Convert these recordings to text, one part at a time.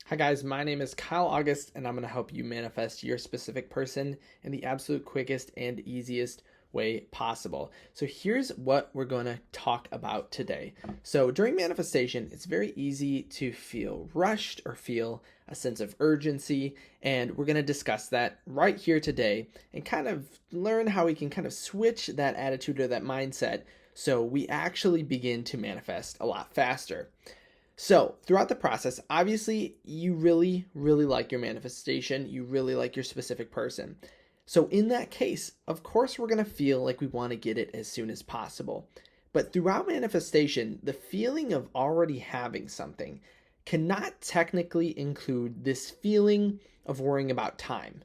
Hi guys, my name is Kyle August and I'm going to help you manifest your specific person in the absolute quickest and easiest way possible. So here's what we're going to talk about today. So during manifestation, it's very easy to feel rushed or feel a sense of urgency, and we're going to discuss that right here today and kind of learn how we can kind of switch that attitude or that mindset so we actually begin to manifest a lot faster. So, throughout the process, obviously, you really, really like your manifestation. You really like your specific person. So, in that case, of course, we're going to feel like we want to get it as soon as possible. But throughout manifestation, the feeling of already having something cannot technically include this feeling of worrying about time.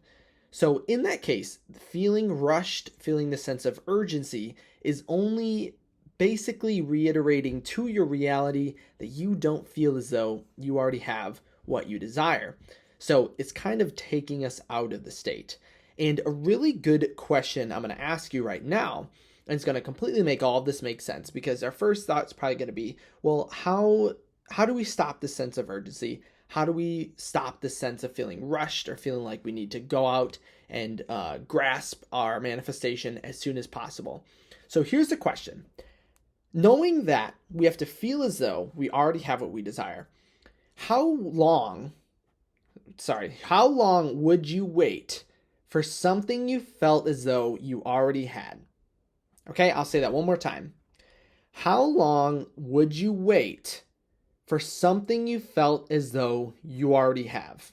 So, in that case, feeling rushed, feeling the sense of urgency is only basically reiterating to your reality that you don't feel as though you already have what you desire. So it's kind of taking us out of the state. And a really good question I'm going to ask you right now, and it's going to completely make all of this make sense, because our first thought is probably going to be, well, how do we stop the sense of urgency? How do we stop the sense of feeling rushed or feeling like we need to go out and grasp our manifestation as soon as possible? So here's the question. Knowing that we have to feel as though we already have what we desire, how long would you wait for something you felt as though you already had? Okay, I'll say that one more time. How long would you wait for something you felt as though you already have?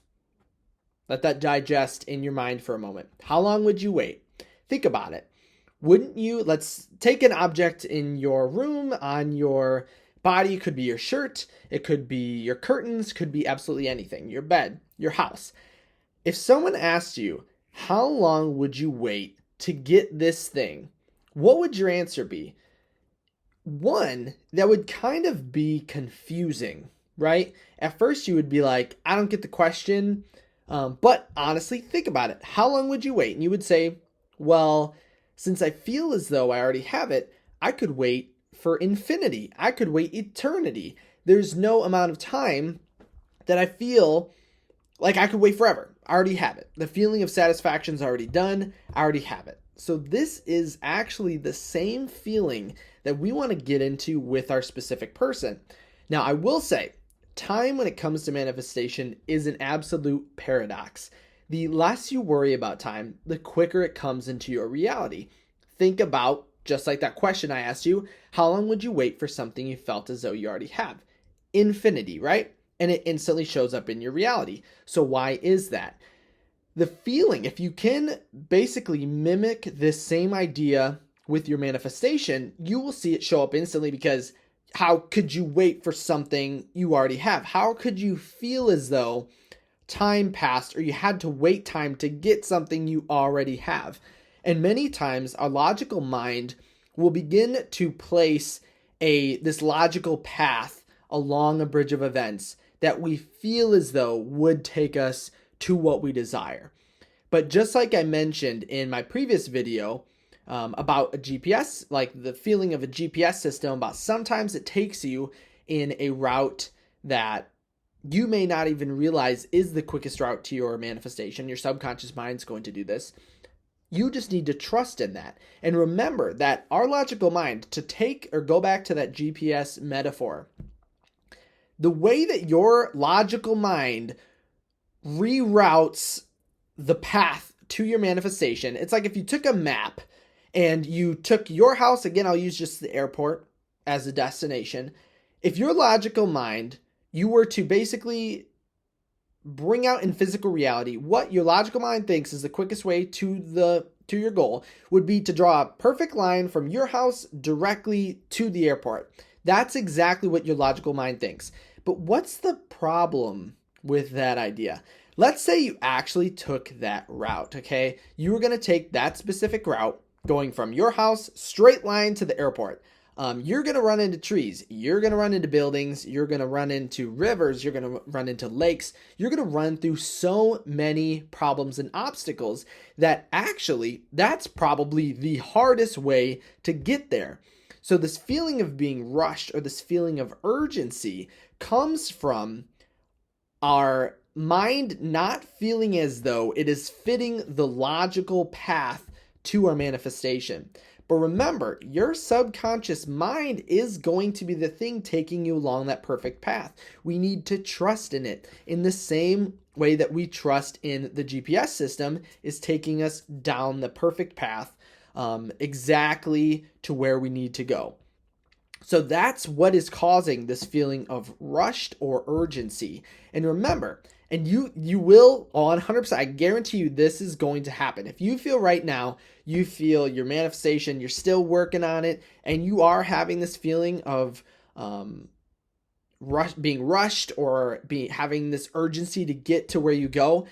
Let that digest in your mind for a moment. How long would you wait? Think about it. Wouldn't you, let's take an object in your room, on your body. It could be your shirt, it could be your curtains, could be absolutely anything, your bed, your house. If someone asked you, how long would you wait to get this thing? What would your answer be? One, that would kind of be confusing, right? At first you would be like, I don't get the question. But honestly, think about it. How long would you wait? And you would say, well, since I feel as though I already have it, I could wait for infinity. I could wait eternity. There's no amount of time that I feel like I could wait forever. I already have it. The feeling of satisfaction is already done. I already have it. So this is actually the same feeling that we want to get into with our specific person. Now, I will say, time when it comes to manifestation is an absolute paradox. The less you worry about time, the quicker it comes into your reality. Think about, just like that question I asked you, how long would you wait for something you felt as though you already have? Infinity, right? And it instantly shows up in your reality. So why is that? The feeling, if you can basically mimic this same idea with your manifestation, you will see it show up instantly, because how could you wait for something you already have? How could you feel as though time passed or you had to wait time to get something you already have? And many times our logical mind will begin to place this logical path along a bridge of events that we feel as though would take us to what we desire. But just like I mentioned in my previous video about a GPS, like the feeling of a GPS system, about sometimes it takes you in a route that you may not even realize is the quickest route to your manifestation. Your subconscious mind's going to do this. You just need to trust in that. And remember that our logical mind, to take or go back to that GPS metaphor, the way that your logical mind reroutes the path to your manifestation, it's like if you took a map and you took your house, again, I'll use just the airport as a destination. If your logical mind, you were to basically bring out in physical reality what your logical mind thinks is the quickest way to your goal, would be to draw a perfect line from your house directly to the airport. That's exactly what your logical mind thinks. But what's the problem with that idea? Let's say you actually took that route, okay? You were going to take that specific route going from your house straight line to the airport. You're going to run into trees. You're going to run into buildings. You're going to run into rivers. You're going to run into lakes. You're going to run through so many problems and obstacles that actually that's probably the hardest way to get there. So this feeling of being rushed or this feeling of urgency comes from our mind not feeling as though it is fitting the logical path to our manifestation. But remember, your subconscious mind is going to be the thing taking you along that perfect path. We need to trust in it in the same way that we trust in the GPS system is taking us down the perfect path, exactly to where we need to go. So that's what is causing this feeling of rushed or urgency. And remember, and you will 100%, I guarantee you this is going to happen. If you feel right now, you feel your manifestation, you're still working on it, and you are having this feeling of being rushed or having this urgency to get to where you go,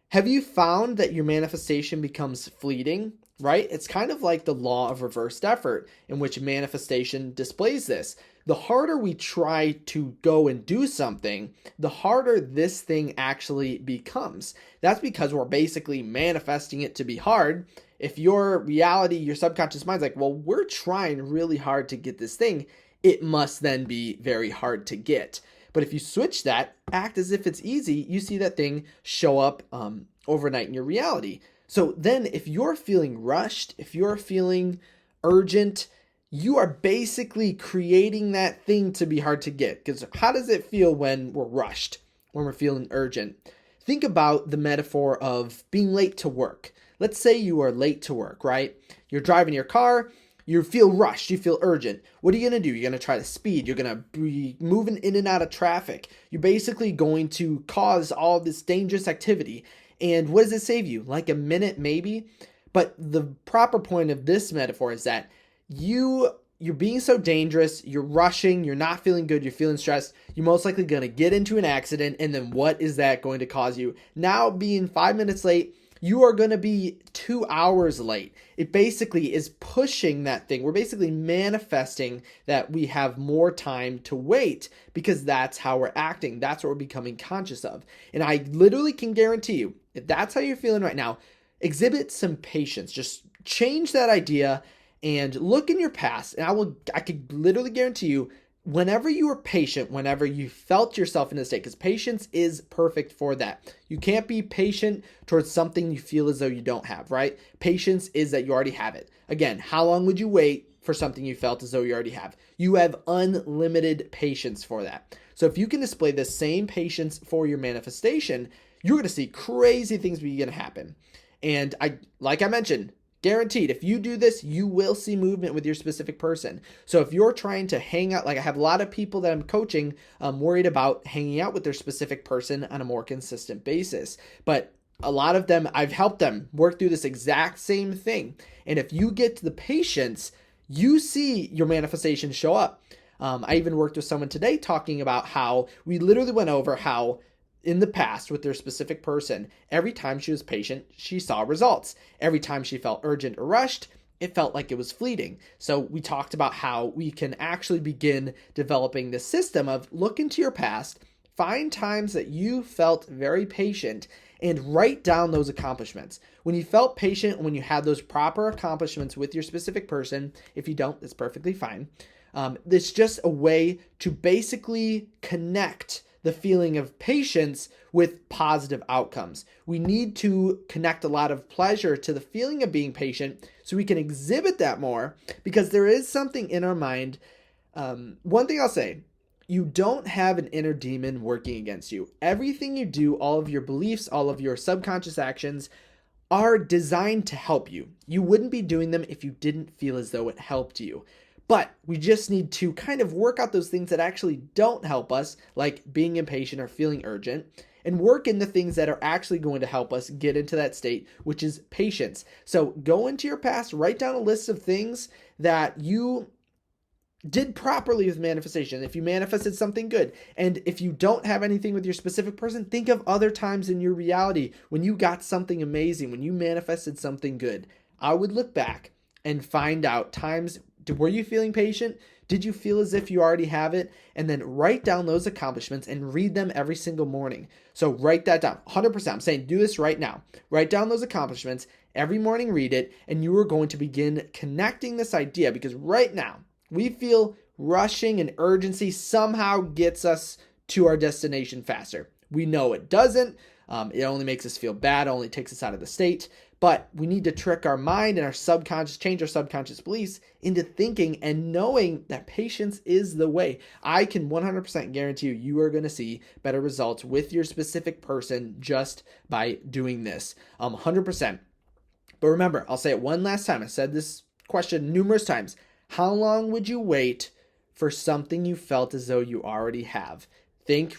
have you found that your manifestation becomes fleeting? Right? It's kind of like the law of reversed effort in which manifestation displays this. The harder we try to go and do something, the harder this thing actually becomes. That's because we're basically manifesting it to be hard. If your reality, your subconscious mind's like, well, we're trying really hard to get this thing, it must then be very hard to get. But if you switch that, act as if it's easy, you see that thing show up overnight in your reality. So then if you're feeling rushed, if you're feeling urgent, you are basically creating that thing to be hard to get. Because how does it feel when we're rushed, when we're feeling urgent? Think about the metaphor of being late to work. Let's say you are late to work, right? You're driving your car, you feel rushed, you feel urgent. What are you going to do? You're going to try to speed. You're going to be moving in and out of traffic. You're basically going to cause all this dangerous activity. And what does it save you? Like a minute maybe? But the proper point of this metaphor is that you're being so dangerous, you're rushing, you're not feeling good, you're feeling stressed, you're most likely going to get into an accident, and then what is that going to cause you? Now being 5 minutes late, you are going to be 2 hours late. It basically is pushing that thing. We're basically manifesting that we have more time to wait because that's how we're acting. That's what we're becoming conscious of. And I literally can guarantee you, if that's how you're feeling right now, exhibit some patience. Just change that idea and look in your past. And I could literally guarantee you, whenever you were patient, whenever you felt yourself in a state, because patience is perfect for that. You can't be patient towards something you feel as though you don't have, right? Patience is that you already have it. Again, how long would you wait for something you felt as though you already have? You have unlimited patience for that. So if you can display the same patience for your manifestation, you're going to see crazy things begin to happen. And like I mentioned, guaranteed, if you do this, you will see movement with your specific person. So if you're trying to hang out, like I have a lot of people that I'm coaching worried about hanging out with their specific person on a more consistent basis. But a lot of them, I've helped them work through this exact same thing. And if you get to the patience, you see your manifestation show up. I even worked with someone today talking about how we literally went over how in the past with their specific person, every time she was patient, she saw results. Every time she felt urgent or rushed, it felt like it was fleeting. So we talked about how we can actually begin developing this system of look into your past, find times that you felt very patient, and write down those accomplishments. When you felt patient, when you had those proper accomplishments with your specific person, if you don't, it's perfectly fine. It's just a way to basically connect the feeling of patience with positive outcomes. We need to connect a lot of pleasure to the feeling of being patient so we can exhibit that more, because there is something in our mind. One thing I'll say, you don't have an inner demon working against you. Everything you do, all of your beliefs, all of your subconscious actions are designed to help you. You wouldn't be doing them if you didn't feel as though it helped you. But we just need to kind of work out those things that actually don't help us, like being impatient or feeling urgent, and work in the things that are actually going to help us get into that state, which is patience. So go into your past, write down a list of things that you did properly with manifestation. If you manifested something good, and if you don't have anything with your specific person, think of other times in your reality when you got something amazing, when you manifested something good. I would look back and find out times. Were you feeling patient? Did you feel as if you already have it? And then write down those accomplishments and read them every single morning. So write that down. 100%. I'm saying do this right now. Write down those accomplishments. Every morning read it. And you are going to begin connecting this idea, because right now we feel rushing and urgency somehow gets us to our destination faster. We know it doesn't. It only makes us feel bad, only takes us out of the state. But we need to trick our mind and our subconscious, change our subconscious beliefs into thinking and knowing that patience is the way. I can 100% guarantee you are going to see better results with your specific person just by doing this. 100%. But remember, I'll say it one last time. I said this question numerous times. How long would you wait for something you felt as though you already have?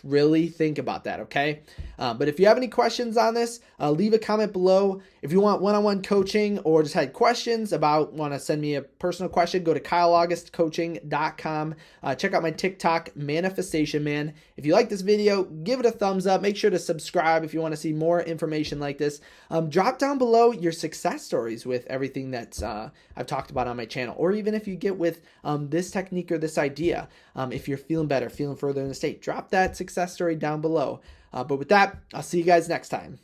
Really think about that, okay? But if you have any questions on this, leave a comment below. If you want one-on-one coaching or just had questions want to send me a personal question, go to kyleaugustcoaching.com. Check out my TikTok, Manifestation Man. If you like this video, give it a thumbs up. Make sure to subscribe if you want to see more information like this. Drop down below your success stories with everything that I've talked about on my channel, or even if you get with this technique or this idea. If you're feeling better, feeling further in the state, drop that success story down below. But with that, I'll see you guys next time.